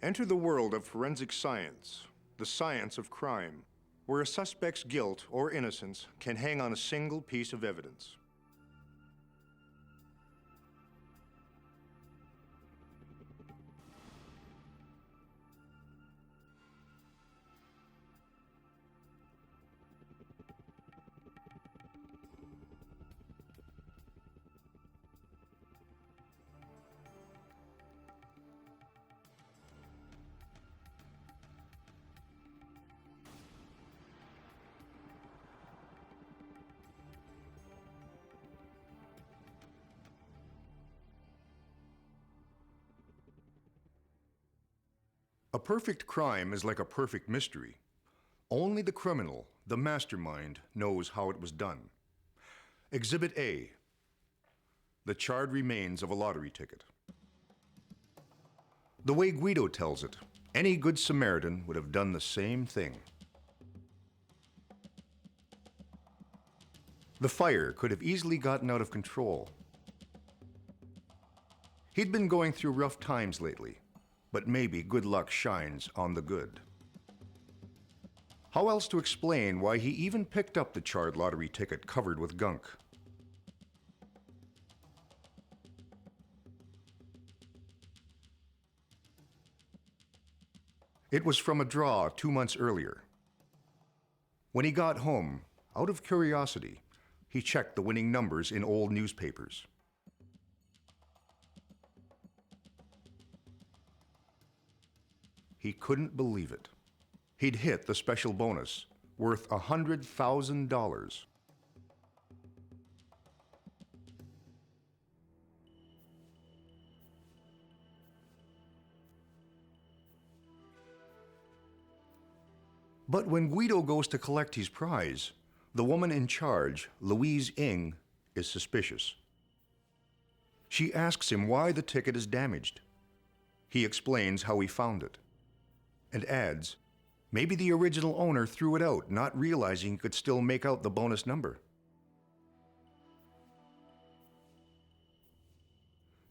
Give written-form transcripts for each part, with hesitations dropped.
Enter the world of forensic science, the science of crime, where a suspect's guilt or innocence can hang on a single piece of evidence. A perfect crime is like a perfect mystery. Only the criminal, the mastermind, knows how it was done. Exhibit A, the charred remains of a lottery ticket. The way Guido tells it, any good Samaritan would have done the same thing. The fire could have easily gotten out of control. He'd been going through rough times lately, but maybe good luck shines on the good. How else to explain why he even picked up the charred lottery ticket covered with gunk? It was from a draw 2 months earlier. When he got home, out of curiosity, he checked the winning numbers in old newspapers. He couldn't believe it. He'd hit the special bonus, worth $100,000. But when Guido goes to collect his prize, the woman in charge, Louise Ng, is suspicious. She asks him why the ticket is damaged. He explains how he found it, and adds, maybe the original owner threw it out, not realizing he could still make out the bonus number.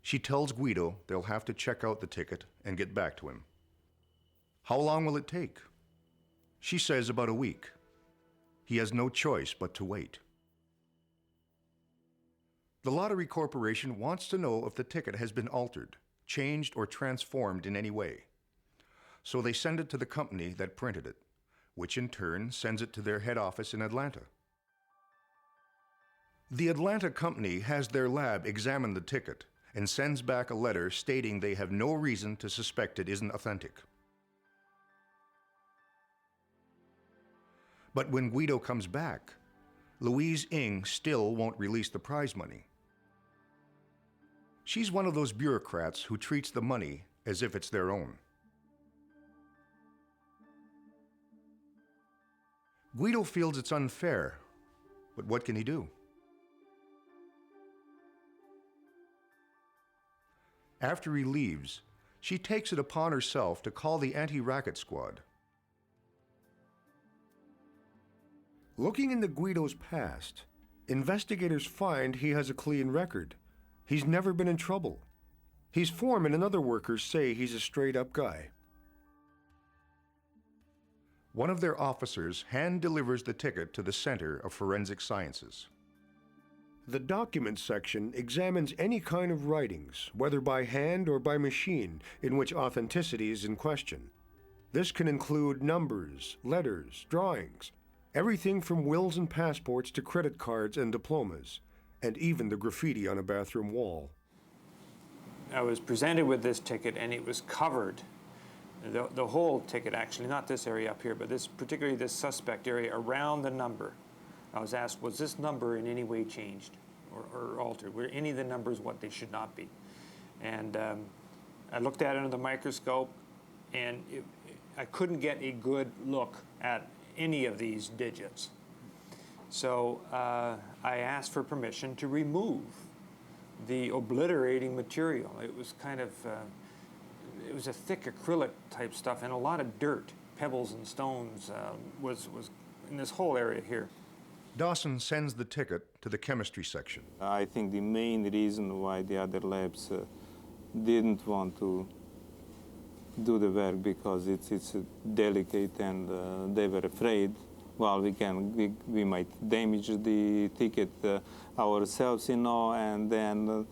She tells Guido they'll have to check out the ticket and get back to him. How long will it take? She says about a week. He has no choice but to wait. The Lottery Corporation wants to know if the ticket has been altered, changed, or transformed in any way. So they send it to the company that printed it, which in turn sends it to their head office in Atlanta. The Atlanta company has their lab examine the ticket and sends back a letter stating they have no reason to suspect it isn't authentic. But when Guido comes back, Louise Ng still won't release the prize money. She's one of those bureaucrats who treats the money as if it's their own. Guido feels it's unfair, but what can he do? After he leaves, she takes it upon herself to call the anti-racket squad. Looking into Guido's past, investigators find he has a clean record. He's never been in trouble. His foreman and other workers say he's a straight-up guy. One of their officers hand-delivers the ticket to the Center of Forensic Sciences. The documents section examines any kind of writings, whether by hand or by machine, in which authenticity is in question. This can include numbers, letters, drawings, everything from wills and passports to credit cards and diplomas, and even the graffiti on a bathroom wall. I was presented with this ticket and it was covered. The whole ticket, actually, not this area up here, but particularly this suspect area around the number. I was asked, was this number in any way changed or altered? Were any of the numbers what they should not be? And I looked at it under the microscope, and I couldn't get a good look at any of these digits. So I asked for permission to remove the obliterating material. It was kind of, it was a thick acrylic type stuff, and a lot of dirt, pebbles and stones was in this whole area here. Dawson sends the ticket to the chemistry section. I think the main reason why the other labs didn't want to do the work because it's delicate, and they were afraid, well, we might damage the ticket ourselves, and then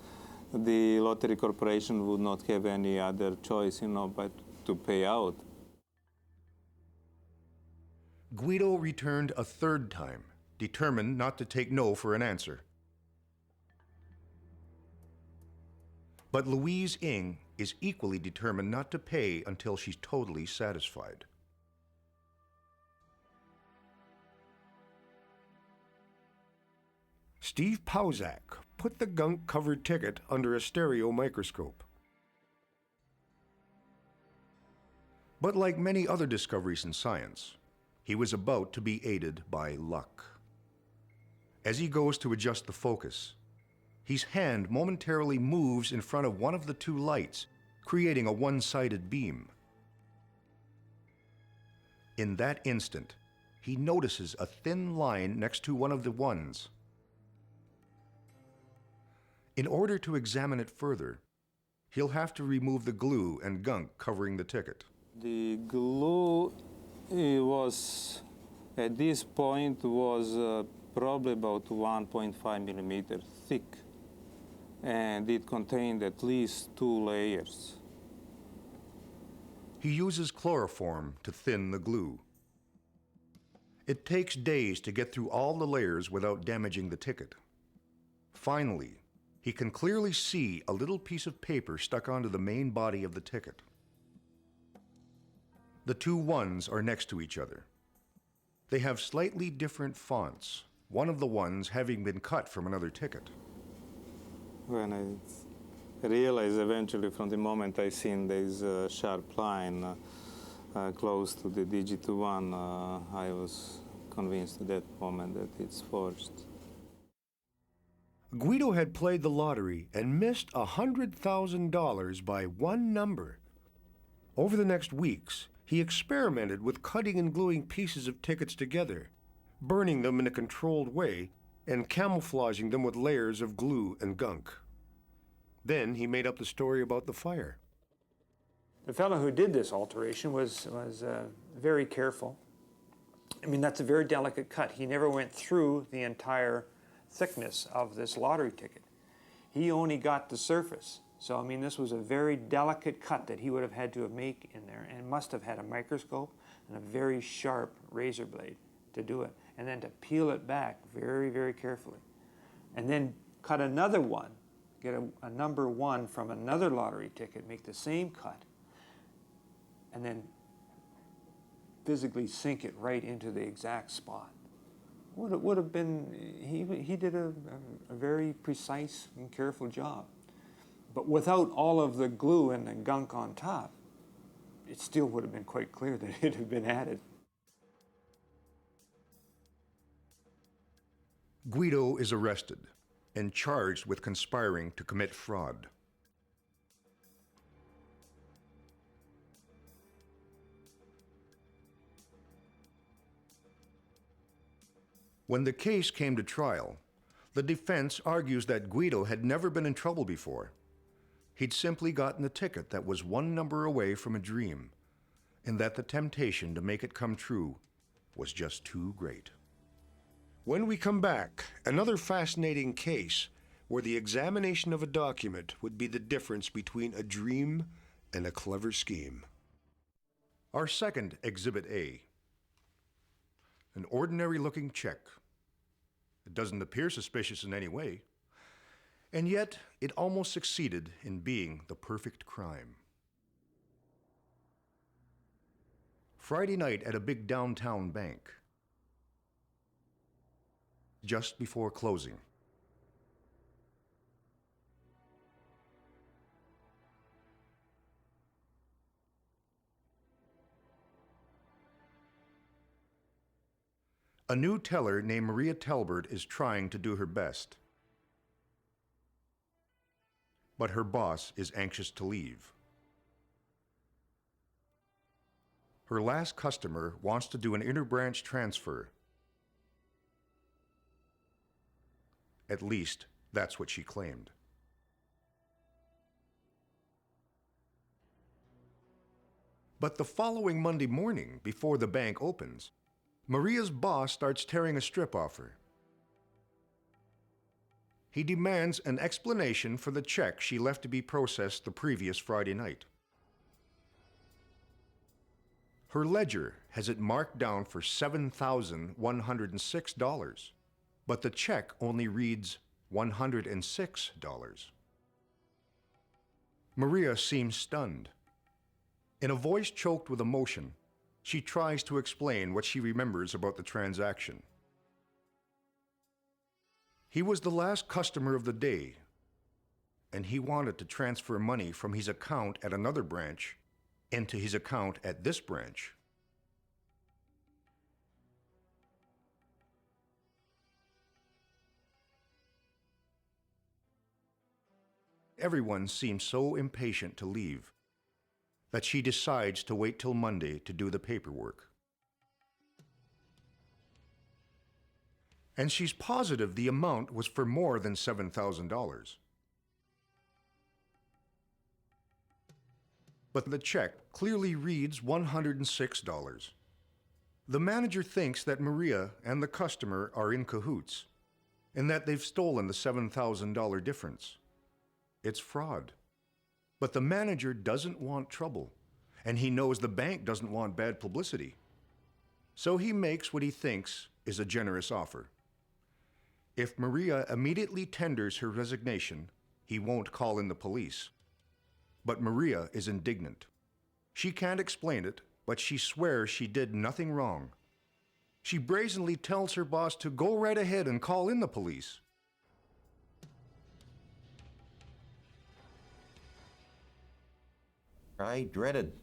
the lottery corporation would not have any other choice, but to pay out. Guido returned a third time, determined not to take no for an answer. But Louise Ng is equally determined not to pay until she's totally satisfied. Steve Pausak put the gunk-covered ticket under a stereo microscope. But like many other discoveries in science, he was about to be aided by luck. As he goes to adjust the focus, his hand momentarily moves in front of one of the two lights, creating a one-sided beam. In that instant, he notices a thin line next to one of the ones. In order to examine it further, he'll have to remove the glue and gunk covering the ticket. The glue was, at this point, was probably about 1.5 millimeter thick, and it contained at least 2 layers. He uses chloroform to thin the glue. It takes days to get through all the layers without damaging the ticket. Finally, he can clearly see a little piece of paper stuck onto the main body of the ticket. The two ones are next to each other. They have slightly different fonts, one of the ones having been cut from another ticket. When I realized eventually from the moment I seen this sharp line close to the digit 1, I was convinced at that moment that it's forged. Guido had played the lottery and missed $100,000 by one number. Over the next weeks, he experimented with cutting and gluing pieces of tickets together, burning them in a controlled way, and camouflaging them with layers of glue and gunk. Then he made up the story about the fire. The fellow who did this alteration was very careful. I mean, that's a very delicate cut. He never went through the entire thickness of this lottery ticket. He only got the surface. So, I mean, this was a very delicate cut that he would have had to make in there, and must have had a microscope and a very sharp razor blade to do it, and then to peel it back very, very carefully. And then cut another one, get a number 1 from another lottery ticket, make the same cut, and then physically sink it right into the exact spot. Would have been, he did a very precise and careful job. But without all of the glue and the gunk on top, it still would have been quite clear that it had been added. Guido is arrested and charged with conspiring to commit fraud. When the case came to trial, the defense argues that Guido had never been in trouble before. He'd simply gotten the ticket that was one number away from a dream, and that the temptation to make it come true was just too great. When we come back, another fascinating case where the examination of a document would be the difference between a dream and a clever scheme. Our second Exhibit A. An ordinary-looking check. It doesn't appear suspicious in any way, and yet it almost succeeded in being the perfect crime. Friday night at a big downtown bank. Just before closing. A new teller named Maria Talbert is trying to do her best. But her boss is anxious to leave. Her last customer wants to do an interbranch transfer. At least, that's what she claimed. But the following Monday morning, before the bank opens, Maria's boss starts tearing a strip off her. He demands an explanation for the check she left to be processed the previous Friday night. Her ledger has it marked down for $7,106, but the check only reads $106. Maria seems stunned. In a voice choked with emotion, she tries to explain what she remembers about the transaction. He was the last customer of the day, and he wanted to transfer money from his account at another branch into his account at this branch. Everyone seems so impatient to leave that she decides to wait till Monday to do the paperwork. And she's positive the amount was for more than $7,000. But the check clearly reads $106. The manager thinks that Maria and the customer are in cahoots and that they've stolen the $7,000 difference. It's fraud. But the manager doesn't want trouble, and he knows the bank doesn't want bad publicity. So he makes what he thinks is a generous offer. If Maria immediately tenders her resignation, he won't call in the police. But Maria is indignant. She can't explain it, but she swears she did nothing wrong. She brazenly tells her boss to go right ahead and call in the police. I dreaded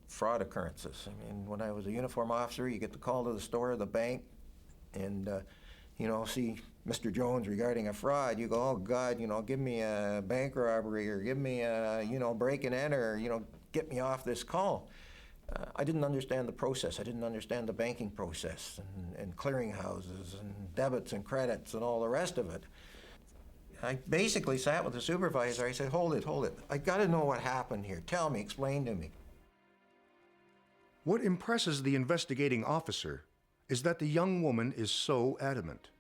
fraud occurrences. I mean, when I was a uniform officer, you get the call to the store or the bank, and see Mr. Jones regarding a fraud. You go, oh God, give me a bank robbery, or give me a, break and enter, or, get me off this call. I didn't understand the process. I didn't understand the banking process and clearinghouses and debits and credits and all the rest of it. I basically sat with the supervisor. I said, hold it. I got to know what happened here. Tell me, explain to me. What impresses the investigating officer is that the young woman is so adamant.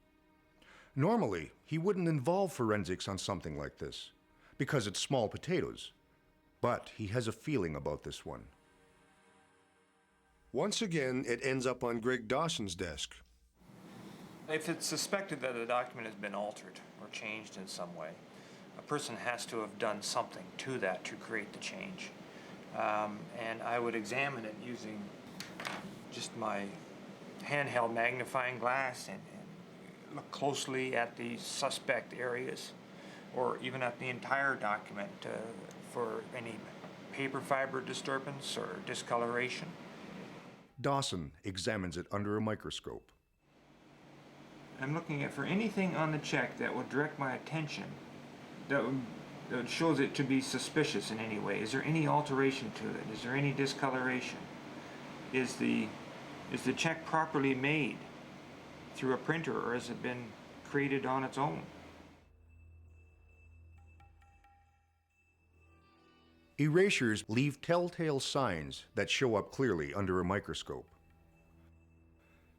Normally, he wouldn't involve forensics on something like this, because it's small potatoes. But he has a feeling about this one. Once again, it ends up on Greg Dawson's desk. If it's suspected that a document has been altered or changed in some way, a person has to have done something to that to create the change. And I would examine it using just my handheld magnifying glass and look closely at the suspect areas, or even at the entire document for any paper fiber disturbance or discoloration. Dawson examines it under a microscope. I'm looking for anything on the check that would direct my attention, that shows it to be suspicious in any way. Is there any alteration to it? Is there any discoloration? Is the check properly made through a printer, or has it been created on its own? Erasures leave telltale signs that show up clearly under a microscope.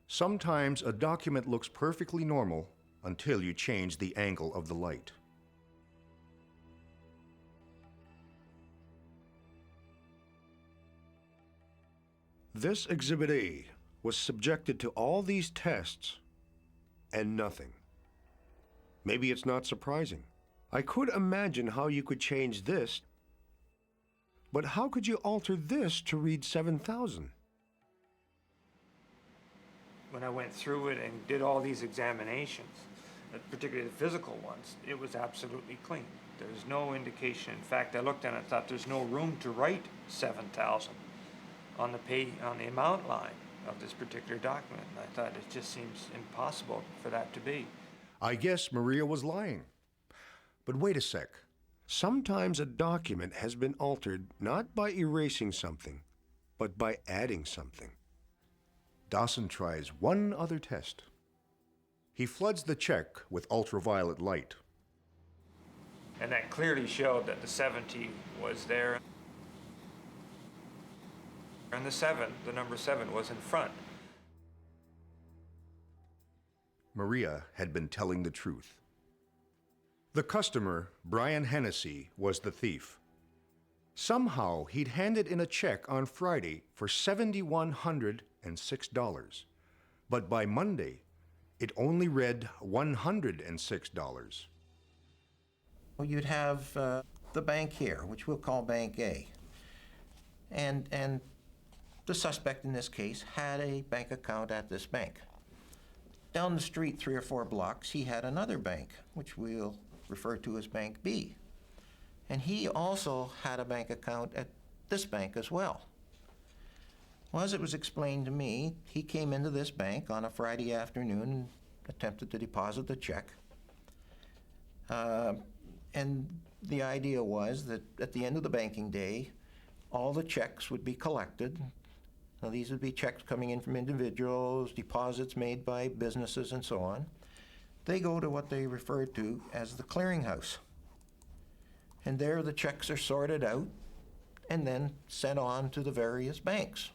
Sometimes a document looks perfectly normal until you change the angle of the light. This Exhibit A was subjected to all these tests and nothing. Maybe it's not surprising. I could imagine how you could change this, but how could you alter this to read 7,000? When I went through it and did all these examinations, particularly the physical ones, it was absolutely clean. There's no indication. In fact, I looked at it and thought there's no room to write 7,000 on the amount line of this particular document. And I thought it just seems impossible for that to be. I guess Maria was lying. But wait a sec. Sometimes a document has been altered not by erasing something, but by adding something. Dawson tries one other test. He floods the check with ultraviolet light. And that clearly showed that the 70 was there. And the number 7 was in front. Maria had been telling the truth. The customer, Brian Hennessy, was the thief. Somehow, he'd handed in a check on Friday for $7,106. But by Monday, it only read $106. Well, you'd have the bank here, which we'll call Bank A. And the suspect in this case had a bank account at this bank. Down the street 3 or 4 blocks, he had another bank, which we'll refer to as Bank B. And he also had a bank account at this bank as well. Well, as it was explained to me, he came into this bank on a Friday afternoon and attempted to deposit the check. And the idea was that at the end of the banking day, all the checks would be collected. Now, these would be checks coming in from individuals, deposits made by businesses, and so on. They go to what they refer to as the clearinghouse. And there the checks are sorted out and then sent on to the various banks.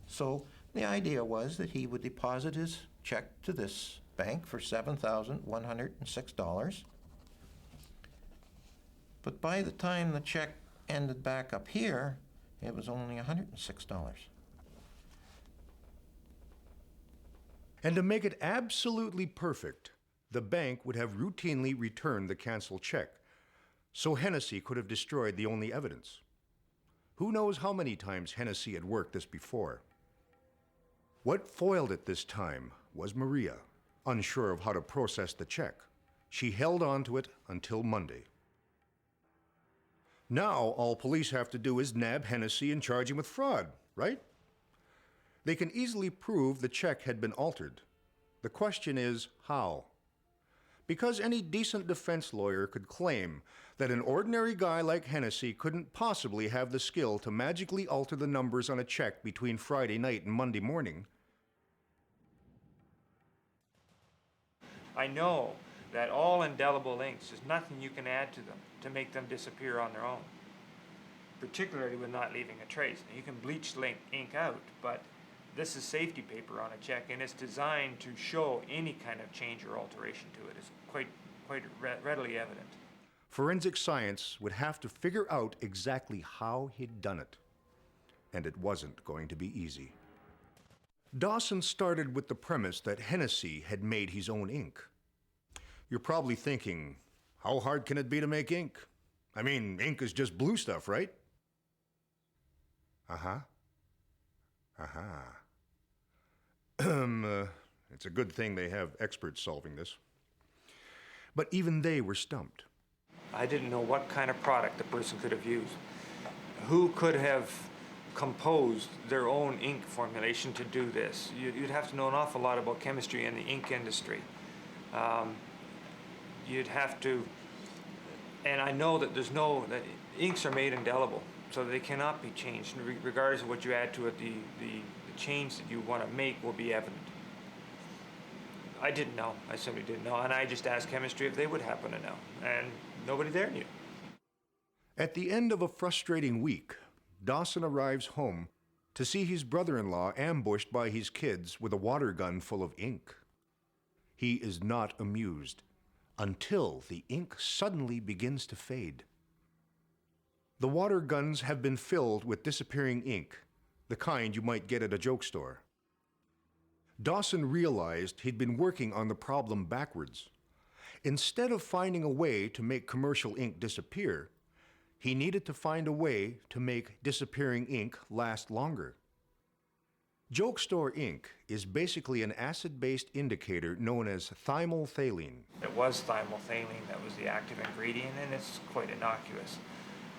So the idea was that he would deposit his check to this bank for $7,106. But by the time the check ended back up here, it was only $106. And to make it absolutely perfect, the bank would have routinely returned the canceled check, so Hennessy could have destroyed the only evidence. Who knows how many times Hennessy had worked this before? What foiled it this time was Maria, unsure of how to process the check. She held on to it until Monday. Now all police have to do is nab Hennessy and charge him with fraud, right? They can easily prove the check had been altered. The question is, how? Because any decent defense lawyer could claim that an ordinary guy like Hennessy couldn't possibly have the skill to magically alter the numbers on a check between Friday night and Monday morning. I know that all indelible inks, there's nothing you can add to them to make them disappear on their own, particularly with not leaving a trace. Now, you can bleach ink out, but this is safety paper on a check, and it's designed to show any kind of change or alteration to it. It's quite readily evident. Forensic science would have to figure out exactly how he'd done it. And it wasn't going to be easy. Dawson started with the premise that Hennessy had made his own ink. You're probably thinking, how hard can it be to make ink? I mean, ink is just blue stuff, right? It's a good thing they have experts solving this. But even they were stumped. I didn't know what kind of product the person could have used. Who could have composed their own ink formulation to do this? You'd have to know an awful lot about chemistry and the ink industry. You'd have to, and I know that that inks are made indelible, so they cannot be changed. Regardless of what you add to it, the change that you want to make will be evident. I didn't know. I simply didn't know, and I just asked chemistry if they would happen to know, and nobody there knew. At the end of a frustrating week, Dawson arrives home to see his brother-in-law ambushed by his kids with a water gun full of ink. He is not amused until the ink suddenly begins to fade. The water guns have been filled with disappearing ink, the kind you might get at a joke store. Dawson realized he'd been working on the problem backwards. Instead of finding a way to make commercial ink disappear, he needed to find a way to make disappearing ink last longer. Joke store ink is basically an acid-based indicator known as thymolphthalene. It was thymolphthalene that was the active ingredient, and it's quite innocuous.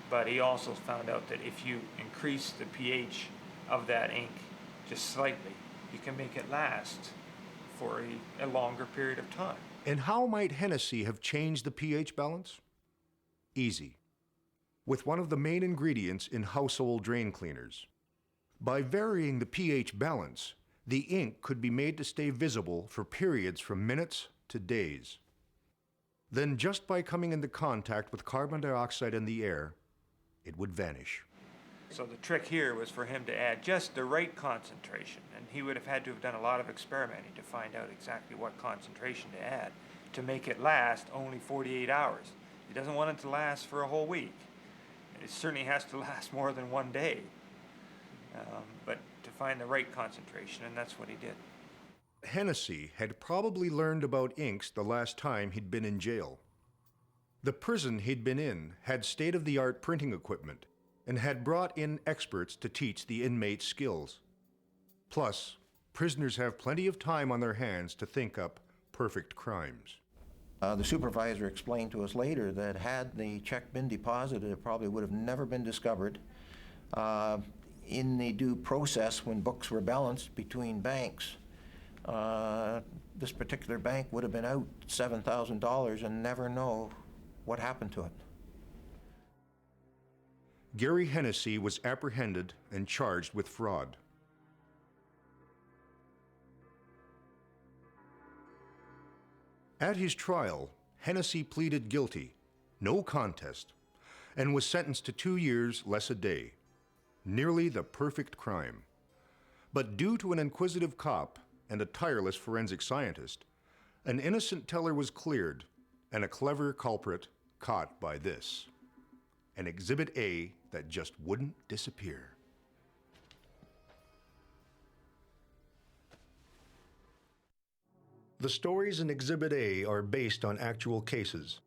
But he also found out that if you increase the pH of that ink just slightly, you can make it last for a longer period of time. And how might Hennessy have changed the pH balance? Easy. With one of the main ingredients in household drain cleaners. By varying the pH balance, the ink could be made to stay visible for periods from minutes to days. Then, just by coming into contact with carbon dioxide in the air, it would vanish. So the trick here was for him to add just the right concentration, and he would have had to have done a lot of experimenting to find out exactly what concentration to add to make it last only 48 hours. He doesn't want it to last for a whole week. It certainly has to last more than one day, but to find the right concentration, and that's what he did. Hennessy had probably learned about inks the last time he'd been in jail. The prison he'd been in had state-of-the-art printing equipment and had brought in experts to teach the inmates skills. Plus, prisoners have plenty of time on their hands to think up perfect crimes. The supervisor explained to us later that had the check been deposited, it probably would have never been discovered. In the due process, when books were balanced between banks, this particular bank would have been out $7,000 and never know what happened to it. Gary Hennessy was apprehended and charged with fraud. At his trial, Hennessy pleaded guilty, no contest, and was sentenced to 2 years less a day. Nearly the perfect crime. But due to an inquisitive cop and a tireless forensic scientist, an innocent teller was cleared and a clever culprit caught by this. An Exhibit A that just wouldn't disappear. The stories in Exhibit A are based on actual cases.